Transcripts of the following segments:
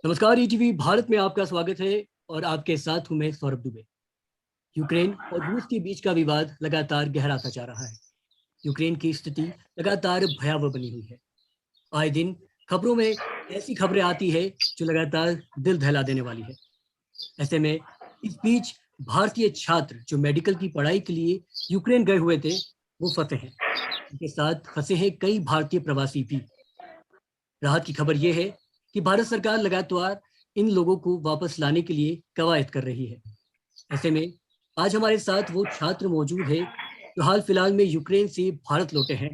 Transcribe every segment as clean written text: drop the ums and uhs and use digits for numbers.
नमस्कार, ईटीवी भारत में आपका स्वागत है और आपके साथ हूं मैं सौरभ दुबे। यूक्रेन और रूस के बीच का विवाद लगातार गहराता जा रहा है। यूक्रेन की स्थिति लगातार भयावह बनी हुई है। आए दिन खबरों में ऐसी खबरें आती है जो लगातार दिल दहला देने वाली है। ऐसे में इस बीच भारतीय छात्र जो मेडिकल की पढ़ाई के लिए यूक्रेन गए हुए थे, वो फंसे हैं। उनके साथ फंसे हैं कई भारतीय प्रवासी भी। राहत की खबर यह है कि भारत सरकार लगातार इन लोगों को वापस लाने के लिए कवायद कर रही है। ऐसे में आज हमारे साथ वो छात्र मौजूद है जो हाल फिलहाल में यूक्रेन से भारत लौटे हैं।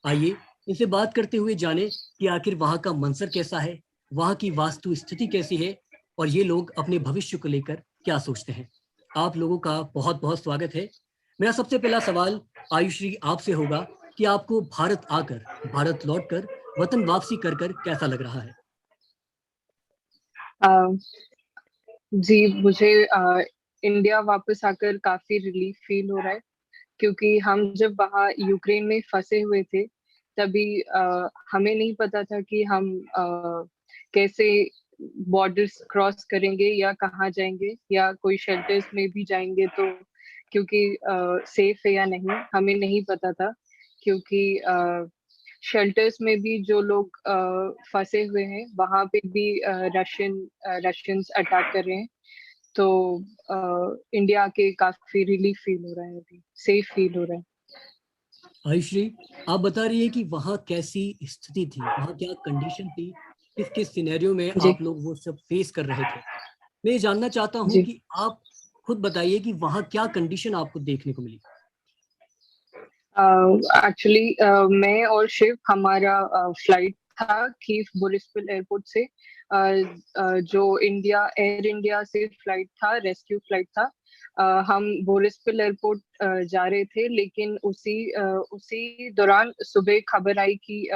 आइए इनसे बात करते हुए जाने कि आखिर वहाँ का मंजर कैसा है, वहाँ की वास्तु स्थिति कैसी है और ये लोग अपने भविष्य को लेकर क्या सोचते हैं। आप लोगों का बहुत बहुत स्वागत है। मेरा सबसे पहला सवाल आयुश्री आपसे होगा कि आपको भारत आकर, भारत लौटकर, वतन वापसी कर कर कैसा लग रहा है? अ, जी, मुझे इंडिया वापस आकर काफी रिलीफ फील हो रहा है, क्योंकि हम जब वहाँ यूक्रेन में फंसे हुए थे तभी हमें नहीं पता था कि हम कैसे बॉर्डर्स क्रॉस करेंगे या कहाँ जाएंगे या कोई शेल्टर्स में भी जाएंगे तो क्योंकि सेफ है या नहीं हमें नहीं पता था। क्योंकि शेल्टर्स में भी जो लोग फंसे हुए हैं वहां पे भी रशियंस अटैक कर रहे हैं। तो इंडिया के काफी रिलीफ फील हो रहा है, अभी सेफ फील हो रहा है। आयुश्री, आप बता रही है कि वहाँ कैसी स्थिति थी, वहाँ क्या कंडीशन थी, किस किस सिनेरियो में जी आप लोग वो सब फेस कर रहे थे। मैं ये जानना चाहता हूँ जी। कि आप खुद बताइए कि वहाँ क्या कंडीशन आपको देखने को मिली। एक्चुअली मैं और शिव, हमारा फ्लाइट था कीव बोरिस्पल एयरपोर्ट से, जो इंडिया एयर इंडिया से फ्लाइट था, रेस्क्यू फ्लाइट था। हम बोरिस्पल एयरपोर्ट जा रहे थे, लेकिन उसी दौरान सुबह खबर आई कि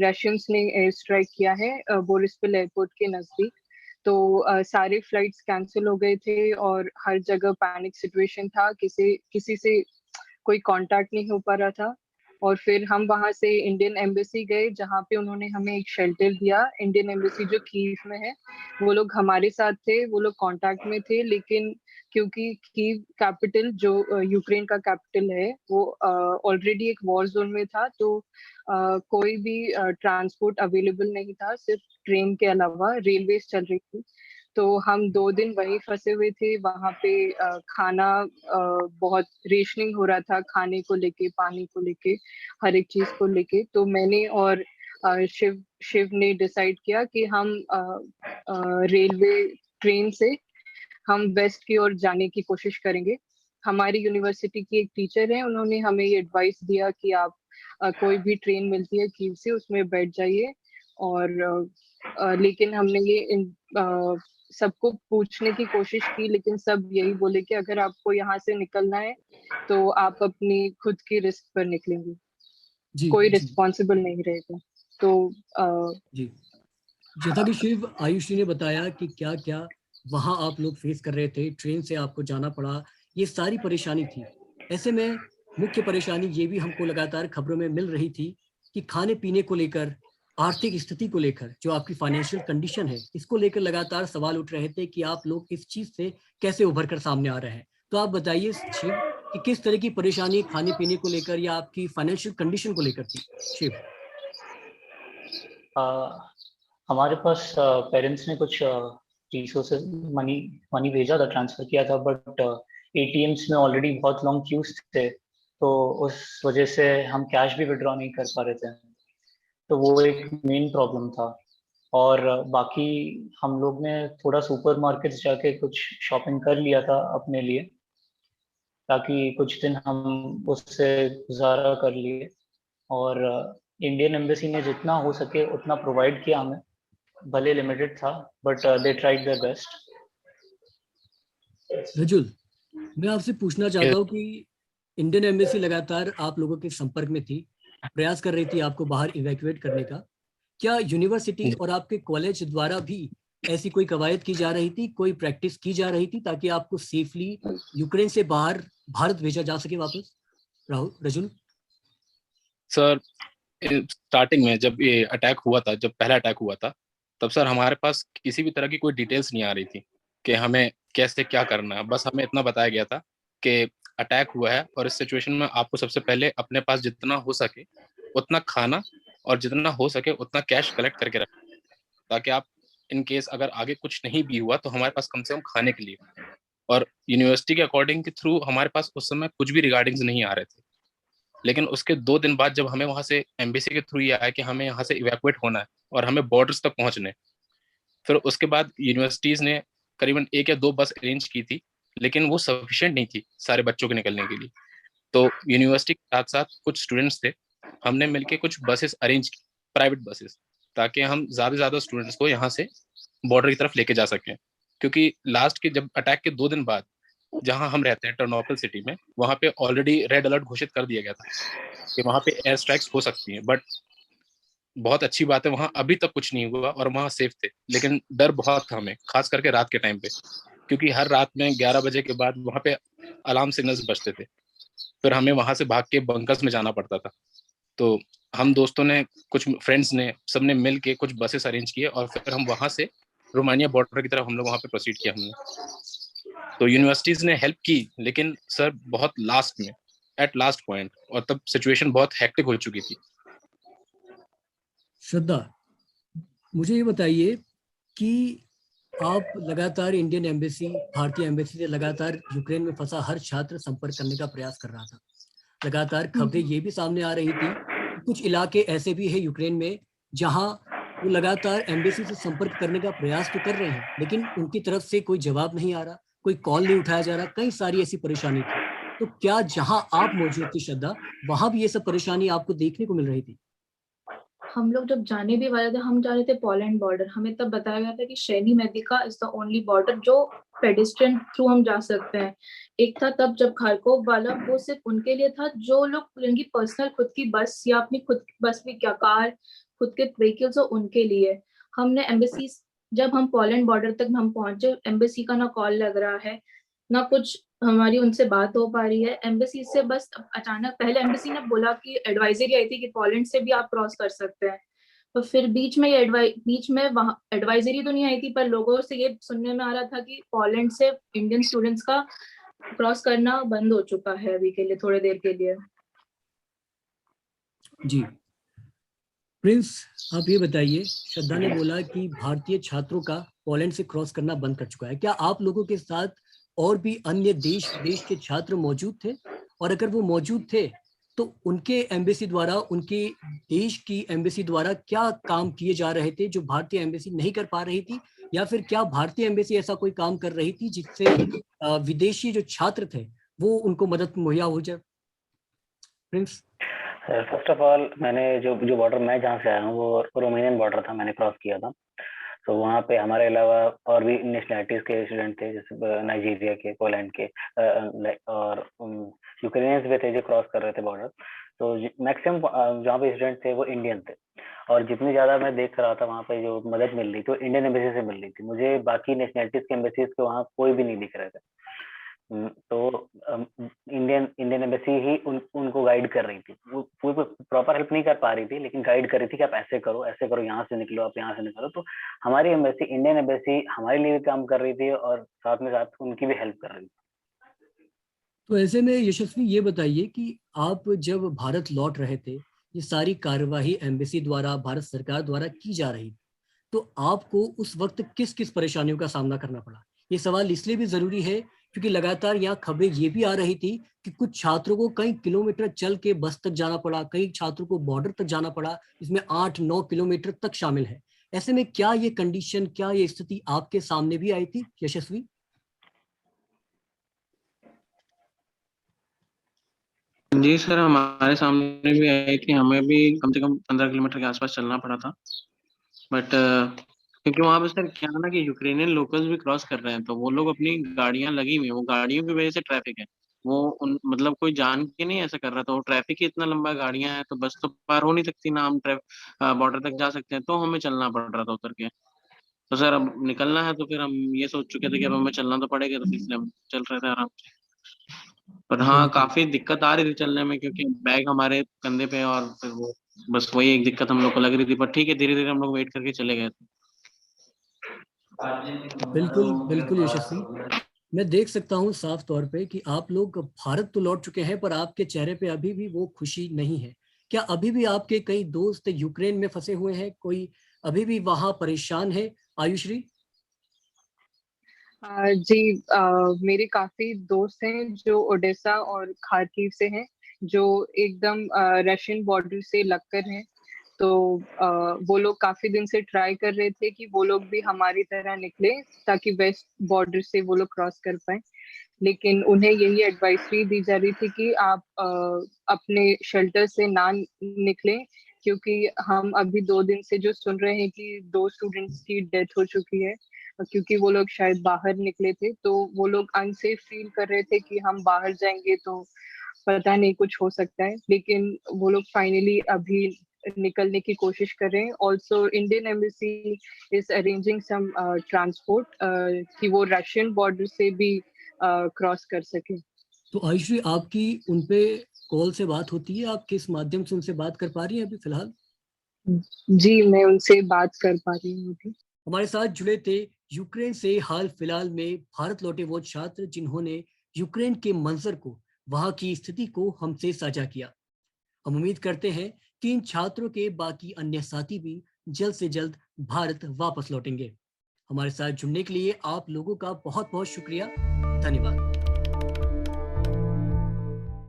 रशियंस ने एयर स्ट्राइक किया है बोरिस्पल एयरपोर्ट के नजदीक। तो सारे फ्लाइट्स कैंसिल हो गए थे और हर जगह पैनिक सिचुएशन था, किसी किसी से कोई कांटेक्ट नहीं हो पा रहा था। और फिर हम वहां से इंडियन एम्बेसी गए, जहाँ पे उन्होंने हमें एक शेल्टर दिया। इंडियन एम्बेसी जो कीव में है, वो लोग हमारे साथ थे, वो लोग कांटेक्ट में थे, लेकिन क्योंकि कीव कैपिटल जो यूक्रेन का कैपिटल है वो ऑलरेडी एक वॉर जोन में था, तो कोई भी ट्रांसपोर्ट अवेलेबल नहीं था, सिर्फ ट्रेन के अलावा रेलवेज चल रही थी। तो हम 2 दिन वहीं फंसे हुए थे। वहां पे खाना बहुत रेशनिंग हो रहा था, खाने को लेके, पानी को लेके, हर एक चीज को लेके। तो मैंने और शिव शिव ने डिसाइड किया कि हम रेलवे ट्रेन से हम वेस्ट की ओर जाने की कोशिश करेंगे। हमारी यूनिवर्सिटी की एक टीचर है, उन्होंने हमें ये एडवाइस दिया कि आप कोई भी ट्रेन मिलती है कीव से, उसमें बैठ जाइए। और लेकिन हमने सबको पूछने की कोशिश की, लेकिन सब यही बोले कि अगर आपको यहाँ से निकलना है तो आप अपनी खुद की रिस्क पर निकलेंगे, जी कोई जी रिस्पॉन्सिबल नहीं रहेगा। तो जी। जैसा कि शिव आयुषी ने बताया कि क्या क्या वहाँ आप लोग फेस कर रहे थे, ट्रेन से आपको जाना पड़ा, ये सारी परेशानी थी। ऐसे में मुख्य परेशानी ये भी हमको लगातार खबरों में मिल रही थी कि खाने पीने को लेकर, आर्थिक स्थिति को लेकर, जो आपकी फाइनेंशियल कंडीशन है, इसको लेकर लगातार सवाल उठ रहे थे कि आप लोग इस चीज से कैसे उभर कर सामने आ रहे हैं। तो आप बताइए शिव कि किस तरह की परेशानी खाने पीने को लेकर या आपकी फाइनेंशियल कंडीशन को लेकर थी। शिव। अ, हमारे पास पेरेंट्स ने कुछ रिसोर्सेज, मनी मनी भेजा था, ट्रांसफर किया था, बट एटीएम्स में ऑलरेडी बहुत लॉन्ग क्यूज थे, तो उस वजह से हम कैश भी विड्रॉ नहीं कर पा रहे थे। तो वो एक मेन प्रॉब्लम था। और बाकी हम लोग ने थोड़ा सुपरमार्केट्स जाके कुछ शॉपिंग कर लिया था अपने लिए, ताकि कुछ दिन हम उससे गुजारा कर लिए। और इंडियन एम्बेसी ने जितना हो सके उतना प्रोवाइड किया हमें, भले लिमिटेड था, but they tried their best. Rajul, मैं आपसे पूछना चाहता हूँ कि इंडियन एम्बेसी लगातार आप लोगों के संपर्क में थी, प्रयास कर रही थी आपको बाहर इवैक्यूएट करने का। क्या यूनिवर्सिटी और आपके कॉलेज द्वारा भी ऐसी कोई कवायद की जा रही थी, कोई प्रैक्टिस की जा रही थी ताकि आपको सेफली यूक्रेन से बाहर भारत भेजा जा सके वापस? राहुल, रजुल। सर, स्टार्टिंग में जब ये अटैक हुआ था, जब पहला अटैक हुआ था, तब सर हमारे पास किसी भी तरह की कोई डिटेल्स नहीं आ रही थी कि हमें कैसे क्या करना है। बस हमें इतना बताया गया था कि अटैक हुआ है और इस सिचुएशन में आपको सबसे पहले अपने पास जितना हो सके उतना खाना और जितना हो सके उतना कैश कलेक्ट करके रखें, ताकि आप इन केस अगर आगे कुछ नहीं भी हुआ तो हमारे पास कम से कम खाने के लिए। और यूनिवर्सिटी के अकॉर्डिंग के थ्रू हमारे पास उस समय कुछ भी रिगार्डिंग्स नहीं आ रहे थे। लेकिन उसके 2 दिन बाद जब हमें वहां से एम्बेसी के थ्रू ये आया कि हमें यहाँ से इवैक्यूएट होना है और हमें बॉर्डर्स तक पहुंचने हैं, फिर उसके बाद यूनिवर्सिटीज ने करीबन 1 या 2 बस अरेंज की थी, लेकिन वो सफिशिएंट नहीं थी सारे बच्चों के निकलने के लिए। तो यूनिवर्सिटी के साथ साथ कुछ स्टूडेंट्स थे, हमने मिलके कुछ बसेस अरेंज की, प्राइवेट बसेस, ताकि हम ज्यादा से ज्यादा स्टूडेंट्स को यहाँ से बॉर्डर की तरफ लेके जा सकें। क्योंकि लास्ट के जब अटैक के 2 दिन बाद जहां हम रहते हैं टर्नोपल सिटी में, वहां पे ऑलरेडी रेड अलर्ट घोषित कर दिया गया था कि वहां पे एयर स्ट्राइक्स हो सकती हैं। बट बहुत अच्छी बात है, वहां अभी तक कुछ नहीं हुआ और वहां सेफ थे। लेकिन डर बहुत था हमें, खास करके रात के टाइम पे, क्योंकि हर रात में 11 बजे के बाद वहां पे अलार्म सिग्नल्स बजते थे। फिर हमें वहां से भाग के बंकर्स में जाना पड़ता था। तो हम दोस्तों ने, कुछ फ्रेंड्स ने, सबने मिल के कुछ बसेस अरेंज किए और फिर हम वहां से रोमानिया बॉर्डर की तरफ हम लोग वहां पे प्रोसीड किया हमने। तो यूनिवर्सिटीज ने हेल्प की, लेकिन सर बहुत लास्ट में, एट लास्ट पॉइंट, और तब सिचुएशन बहुत हेक्टिक हो चुकी थी। श्रद्धा, मुझे ये बताइए कि आप लगातार इंडियन एम्बेसी, भारतीय एम्बेसी से लगातार यूक्रेन में फंसा हर छात्र संपर्क करने का प्रयास कर रहा था। लगातार खबरें ये भी सामने आ रही थी कि कुछ इलाके ऐसे भी है यूक्रेन में जहां वो लगातार एम्बेसी से संपर्क करने का प्रयास तो कर रहे हैं, लेकिन उनकी तरफ से कोई जवाब नहीं आ रहा, कोई कॉल नहीं उठाया जा रहा, कई सारी ऐसी परेशानी थी। तो क्या जहां आप मौजूद थी श्रद्धा, वहां भी ये सब परेशानी आपको देखने को मिल रही थी? हम लोग जब जाने भी वाले थे, हम जा रहे थे पोलैंड बॉर्डर। हमें तब बताया गया था कि शेनी मेदिका इज द ओनली बॉर्डर जो पेडिस्ट्रियन थ्रू हम जा सकते हैं। एक था तब जब खारकोव वाला, वो सिर्फ उनके लिए था जो लोग जिनकी पर्सनल खुद की बस या अपनी खुद की बस भी क्या कार, खुद के व्हीकल्स हो, उनके लिए। हमने एम्बेसी, जब हम पोलैंड बॉर्डर तक हम पहुंचे, एम्बेसी का ना कॉल लग रहा है ना कुछ हमारी उनसे बात हो पा रही है। एम्बेसी से बस अचानक, पहले एम्बेसी ने बोला कि एडवाइजरी आई थी कि पोलैंड से भी आप क्रॉस कर सकते हैं। तो फिर बीच में ये बीच में वहां एडवाइजरी तो नहीं आई थी, पर लोगों से ये सुनने में आ रहा था कि पोलैंड से इंडियन स्टूडेंट्स का क्रॉस करना बंद हो चुका है अभी के लिए, थोड़ी देर के लिए। जी प्रिंस, आप ये बताइए, श्रद्धा ने बोला कि भारतीय छात्रों का पोलैंड से क्रॉस करना बंद कर चुका है। क्या आप लोगों के साथ और भी अन्य देश विदेश के छात्र मौजूद थे? और अगर वो मौजूद थे तो उनके एम्बेसी द्वारा, उनके देश की एम्बेसी द्वारा क्या काम किए जा रहे थे जो भारतीय एम्बेसी नहीं कर पा रही थी? या फिर क्या भारतीय एम्बेसी ऐसा कोई काम कर रही थी जिससे विदेशी जो छात्र थे वो उनको मदद मुहैया हो जाए? प्रिंस। फर्स्ट ऑफ ऑल, मैंने जो जो बॉर्डर मैं जहाँ से आया हूँ वो रोमानियन बॉर्डर था, मैंने क्रॉस किया था। तो वहाँ पे हमारे अलावा और भी नेशनलिटीज के स्टूडेंट थे, जैसे नाइजीरिया के, पोलैंड के और यूक्रेनियंस भी थे जो क्रॉस कर रहे थे बॉर्डर। तो मैक्सिमम जहाँ पे स्टूडेंट थे वो इंडियन थे, और जितनी ज्यादा मैं देख रहा था वहाँ पे जो मदद मिल रही थी वो इंडियन एम्बेसी से मिल रही थी। मुझे बाकी नेशनलिटीज के एम्बेसीज के वहाँ कोई भी नहीं दिख रहे थे। तो इंडियन इंडियन एम्बेसी ही उनको गाइड कर रही थी। वो प्रॉपर हेल्प नहीं कर पा रही थी, लेकिन गाइड कर रही थी कि आप ऐसे करो, ऐसे करो, यहाँ से निकलो, आप यहाँ से निकलो। तो हमारी एम्बेसी, इंडियन एम्बेसी हमारे लिए भी काम कर रही थी और साथ में साथ उनकी भी हेल्प कर रही थी। तो ऐसे में यशस्वी, ये बताइए कि आप जब भारत लौट रहे थे, ये सारी कार्यवाही एम्बेसी द्वारा, भारत सरकार द्वारा की जा रही थी, तो आपको उस वक्त किस किस परेशानियों का सामना करना पड़ा? ये सवाल इसलिए भी जरूरी है क्योंकि लगातार यहाँ खबरें ये भी आ रही थी कि कुछ छात्रों को कई किलोमीटर चल के बस तक जाना पड़ा, कई छात्रों को बॉर्डर तक जाना पड़ा, इसमें 8-9 किलोमीटर तक शामिल है। ऐसे में क्या ये कंडीशन, क्या ये स्थिति आपके सामने भी आई थी यशस्वी? जी सर, हमारे सामने भी आई थी, हमें भी कम से कम 15 किलोमीटर के आसपास चलना पड़ा था। बट क्योंकि वहां पे सर क्या है ना कि यूक्रेनियन लोकल्स भी क्रॉस कर रहे हैं, तो वो लोग अपनी गाड़ियां लगी हुई है, वो गाड़ियों की वजह से ट्रैफिक है। वो उन मतलब कोई जान के नहीं ऐसा कर रहा था, वो ट्रैफिक ही इतना लंबा, गाड़ियां हैं तो बस तो पार हो नहीं सकती ना, हम बॉर्डर तक जा सकते हैं, तो हमें चलना पड़ रहा था उतर के। तो सर अब निकलना है तो फिर हम ये सोच चुके थे कि अब हमें चलना तो पड़ेगा, तो इसलिए हम चल रहे थे आराम से। पर हाँ, काफी दिक्कत आ रही थी चलने में, क्योंकि बैग हमारे कंधे पे, और फिर वो बस वही एक दिक्कत हम लोग को लग रही थी। पर ठीक है, धीरे धीरे हम लोग वेट करके चले गए थे। बिल्कुल बिल्कुल यशस्वी, मैं देख सकता हूँ साफ तौर पे कि आप लोग भारत तो लौट चुके हैं, पर आपके चेहरे पे अभी भी वो खुशी नहीं है। क्या अभी भी आपके कई दोस्त यूक्रेन में फंसे हुए हैं? कोई अभी भी वहां परेशान है? आयुश्री? जी, मेरे काफी दोस्त हैं जो ओडेसा और खार्किव से हैं, जो एकदम रशियन बॉर्डर से लगकर हैं। तो वो लोग काफी दिन से ट्राई कर रहे थे कि वो लोग भी हमारी तरह निकले, ताकि वेस्ट बॉर्डर से वो लोग क्रॉस कर पाए। लेकिन उन्हें यही एडवाइसरी दी जा रही थी कि आप अपने शेल्टर से ना निकलें, क्योंकि हम अभी 2 दिन से जो सुन रहे हैं कि 2 स्टूडेंट्स की डेथ हो चुकी है, क्योंकि वो लोग शायद बाहर निकले थे। तो वो लोग अनसेफ फील कर रहे थे कि हम बाहर जाएंगे तो पता नहीं कुछ हो सकता है। लेकिन वो लोग फाइनली अभी निकलने की कोशिश कर रहे हैं। Also Indian embassy is arranging some transport कि वो रशियन बॉर्डर से भी क्रॉस कर सके। तो आयुश्री, आपकी उनपे कॉल से बात होती है? आप किस माध्यम से उनसे बात कर पा रही हैं अभी फिलहाल? जी, मैं उनसे बात कर पा रही हूँ अभी। हमारे साथ जुड़े थे यूक्रेन से हाल फिलहाल में भारत लौटे वो छात्र जिन्होंने यूक्रेन के मंजर को, वहां की स्थिति को हमसे साझा किया। हम उम्मीद करते हैं कि इन छात्रों के बाकी अन्य साथी भी जल्द से जल्द भारत वापस लौटेंगे। हमारे साथ जुड़ने के लिए आप लोगों का बहुत बहुत शुक्रिया। धन्यवाद।